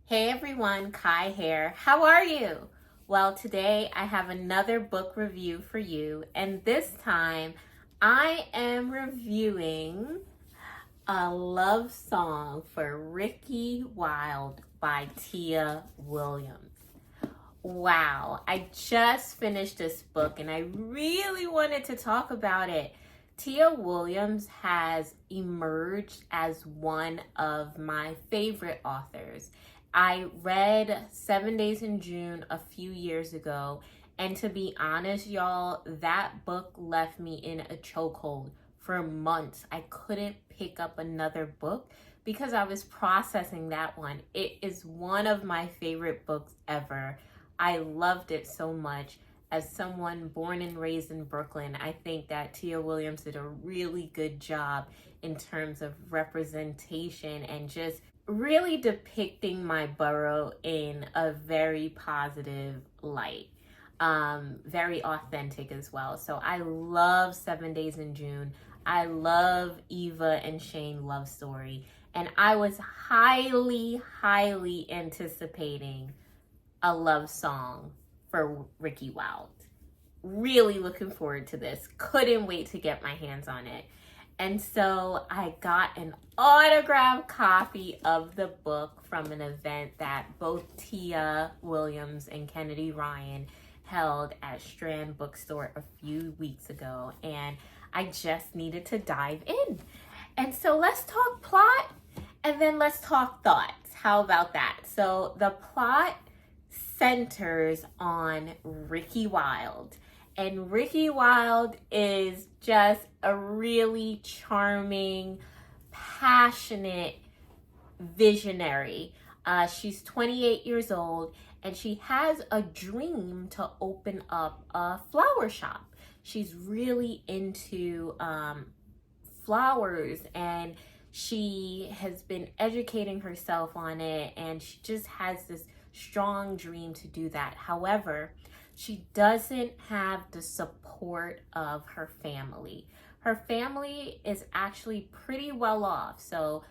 Hey everyone, Kai here. How are you? Well, today I have another book review for you, and this time I am reviewing a love song for Ricki Wilde by Tia Williams. Wow, I just finished this book and I really wanted to talk about it. Tia Williams has emerged as one of my favorite authors. I read 7 Days in June a few years ago, and to be honest, y'all, that book left me in a chokehold for months. I couldn't pick up another book because I was processing that one. It is one of my favorite books ever. I loved it so much. As someone born and raised in Brooklyn, I think that Tia Williams did a really good job in terms of representation and just really depicting my borough in a very positive light. Very authentic as well. So I love 7 Days in June. I love Eva and Shane love story. And I was highly anticipating a love song for Ricki Wilde. Really looking forward to this. Couldn't wait to get my hands on it. And so I got an autographed copy of the book from an event that both Tia Williams and Kennedy Ryan held at Strand Bookstore a few weeks ago. And I just needed to dive in. And so let's talk plot and then let's talk thoughts. How about that? So the plot centers on Ricki Wilde. And Ricki Wilde is just a really charming, passionate visionary. She's 28 years old and she has a dream to open up a flower shop. She's really into flowers and she has been educating herself on it, and she just has this strong dream to do that. However, she doesn't have the support of her family. Her family is actually pretty well off. So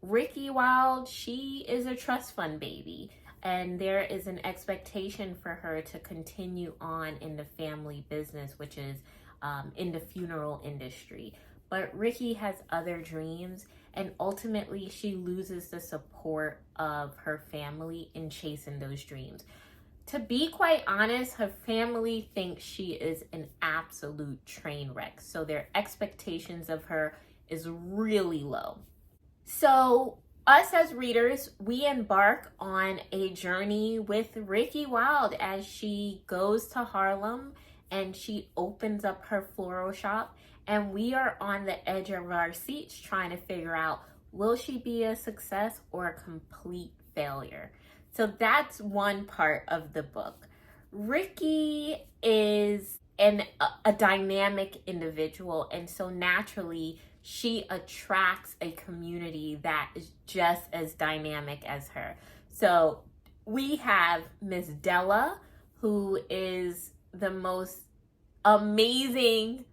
Ricki Wilde, she is a trust fund baby, and there is an expectation for her to continue on in the family business, which is in the funeral industry. But Ricki has other dreams, and ultimately she loses the support of her family in chasing those dreams. To be quite honest, her family thinks she is an absolute train wreck. So their expectations of her is really low. So us as readers, we embark on a journey with Ricki Wilde as she goes to Harlem and she opens up her floral shop. And we are on the edge of our seats trying to figure out, will she be a success or a complete failure? So that's one part of the book. Ricki is a dynamic individual, and so naturally she attracts a community that is just as dynamic as her. So we have Miss Della, who is the most amazing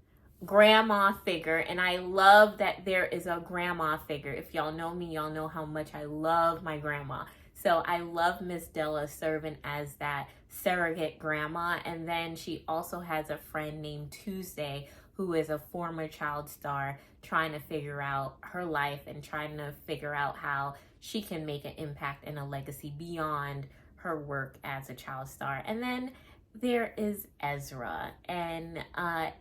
grandma figure, and I love that there is a grandma figure. If y'all know me, y'all know how much I love my grandma. So I love Miss Della serving as that surrogate grandma. And then she also has a friend named Tuesday, who is a former child star, trying to figure out her life and trying to figure out how she can make an impact and a legacy beyond her work as a child star. And then there is Ezra, and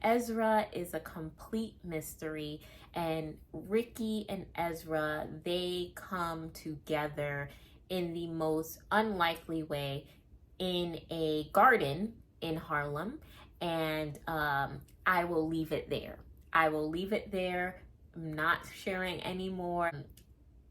Ezra is a complete mystery, and Ricki and Ezra, they come together in the most unlikely way in a garden in Harlem, and I will leave it there. I'm not sharing anymore.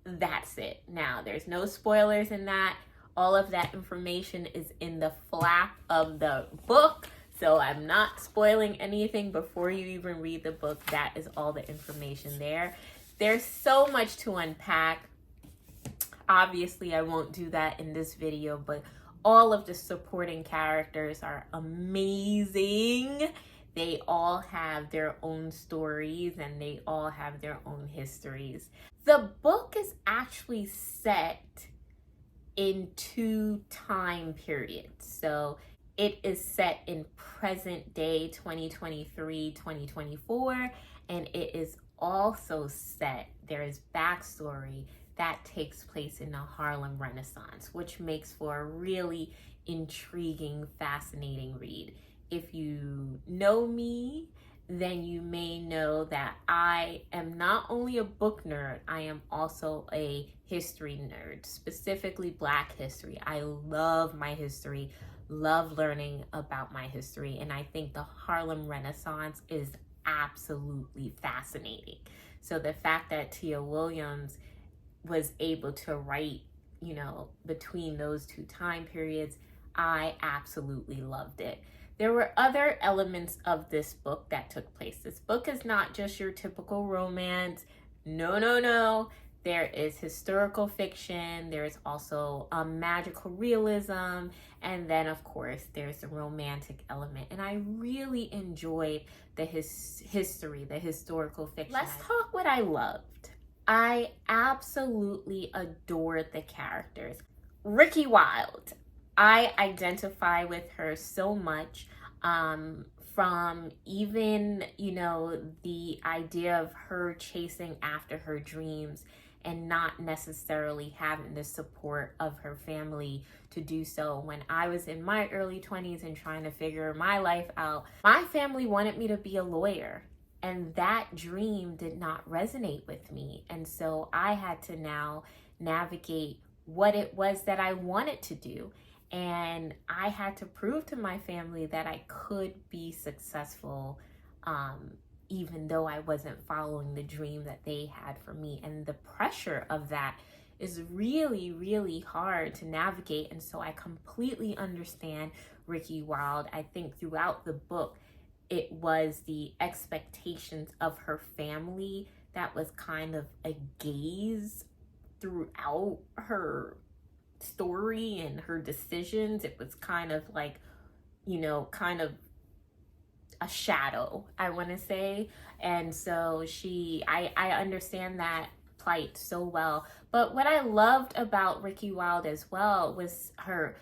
That's it. Now, there's no spoilers in that. All of that information is in the flap of the book. So I'm not spoiling anything before you even read the book. That is all the information there. There's so much to unpack. Obviously, I won't do that in this video, but all of the supporting characters are amazing. They all have their own stories and they all have their own histories. The book is actually set in 2 time periods. So it is set in present day 2023, 2024, and it is also set, there is backstory that takes place in the Harlem Renaissance, which makes for a really intriguing, fascinating read. If you know me, then you may know that I am not only a book nerd, I am also a history nerd, specifically Black history. I love my history, love learning about my history, and I think the Harlem Renaissance is absolutely fascinating. So the fact that Tia Williams was able to write, between those 2 time periods, I absolutely loved it. There were other elements of this book that took place. This book is not just your typical romance. No, no, no. There is historical fiction. There's also a magical realism. And then, of course, there's the romantic element. And I really enjoyed the history, the historical fiction. Let's talk what I loved. I absolutely adored the characters. Ricki Wilde. I identify with her so much, from even, the idea of her chasing after her dreams and not necessarily having the support of her family to do so. When I was in my early 20s and trying to figure my life out, my family wanted me to be a lawyer. And that dream did not resonate with me. And so I had to now navigate what it was that I wanted to do. And I had to prove to my family that I could be successful, even though I wasn't following the dream that they had for me. And the pressure of that is really, really hard to navigate. And so I completely understand Ricki Wilde. I think throughout the book, it was the expectations of her family that was kind of a gaze throughout her story and her decisions. It was kind of like, kind of a shadow, I want to say. And so I understand that plight so well. But what I loved about Ricki Wilde as well was her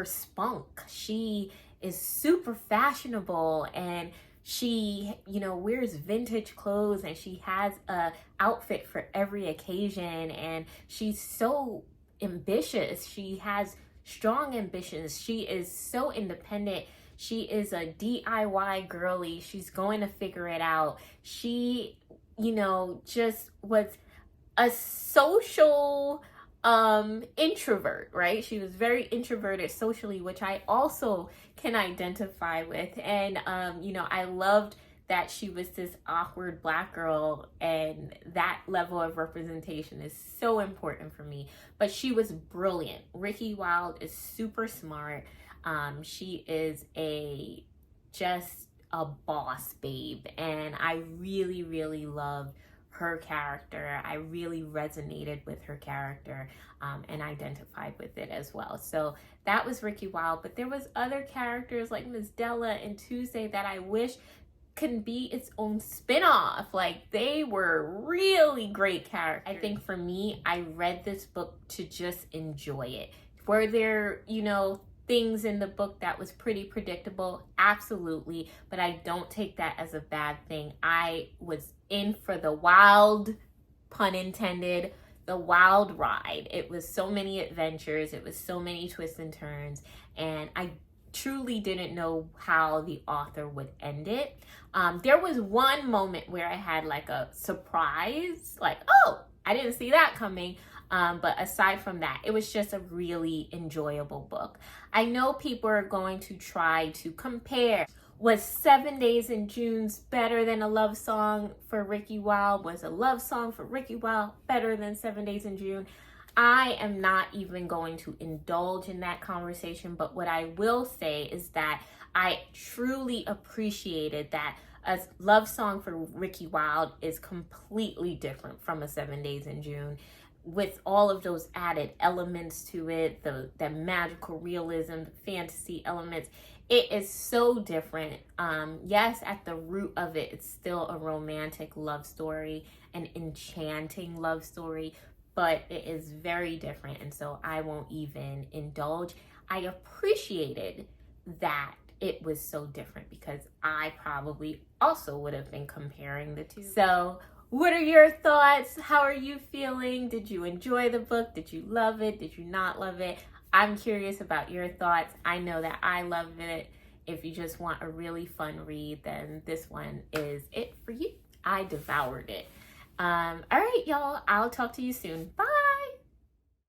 spunk. She is super fashionable, and she, wears vintage clothes, and she has a outfit for every occasion, and she's so ambitious. She has strong ambitions. She is so independent. She is a DIY girly. She's going to figure it out. She, just was a social introvert, right? She was very introverted socially, which I also can identify with. And I loved that she was this awkward Black girl, and that level of representation is so important for me. But she was brilliant. Ricki Wilde is super smart. She is just a boss babe, and I really, really loved her character. I really resonated with her character, and identified with it as well. So that was Ricki Wilde. But there was other characters like Miss Della and Tuesday that I wish can be its own spin-off. Like, they were really great characters. I think for me, I read this book to just enjoy it. Were there, things in the book that was pretty predictable? Absolutely. But I don't take that as a bad thing. I was in for the wild, pun intended, the wild ride. It was so many adventures. It was so many twists and turns. And I truly didn't know how the author would end it. There was one moment where I had like a surprise, like, oh, I didn't see that coming. But aside from that, it was just a really enjoyable book. I know people are going to try to compare. Was 7 Days in June's better than A Love Song for Ricki Wilde? Was A Love Song for Ricki Wilde better than 7 Days in June? I am not even going to indulge in that conversation, but what I will say is that I truly appreciated that A Love Song for Ricki Wilde is completely different from A 7 Days in June, with all of those added elements to it, the magical realism, the fantasy elements. It is so different. Yes, at the root of it, it's still a romantic love story, an enchanting love story, but it is very different, and so I won't even indulge. I appreciated that it was so different because I probably also would have been comparing the two. So what are your thoughts? How are you feeling? Did you enjoy the book? Did you love it? Did you not love it? I'm curious about your thoughts. I know that I loved it. If you just want a really fun read, then this one is it for you. I devoured it. All right, y'all. I'll talk to you soon. Bye.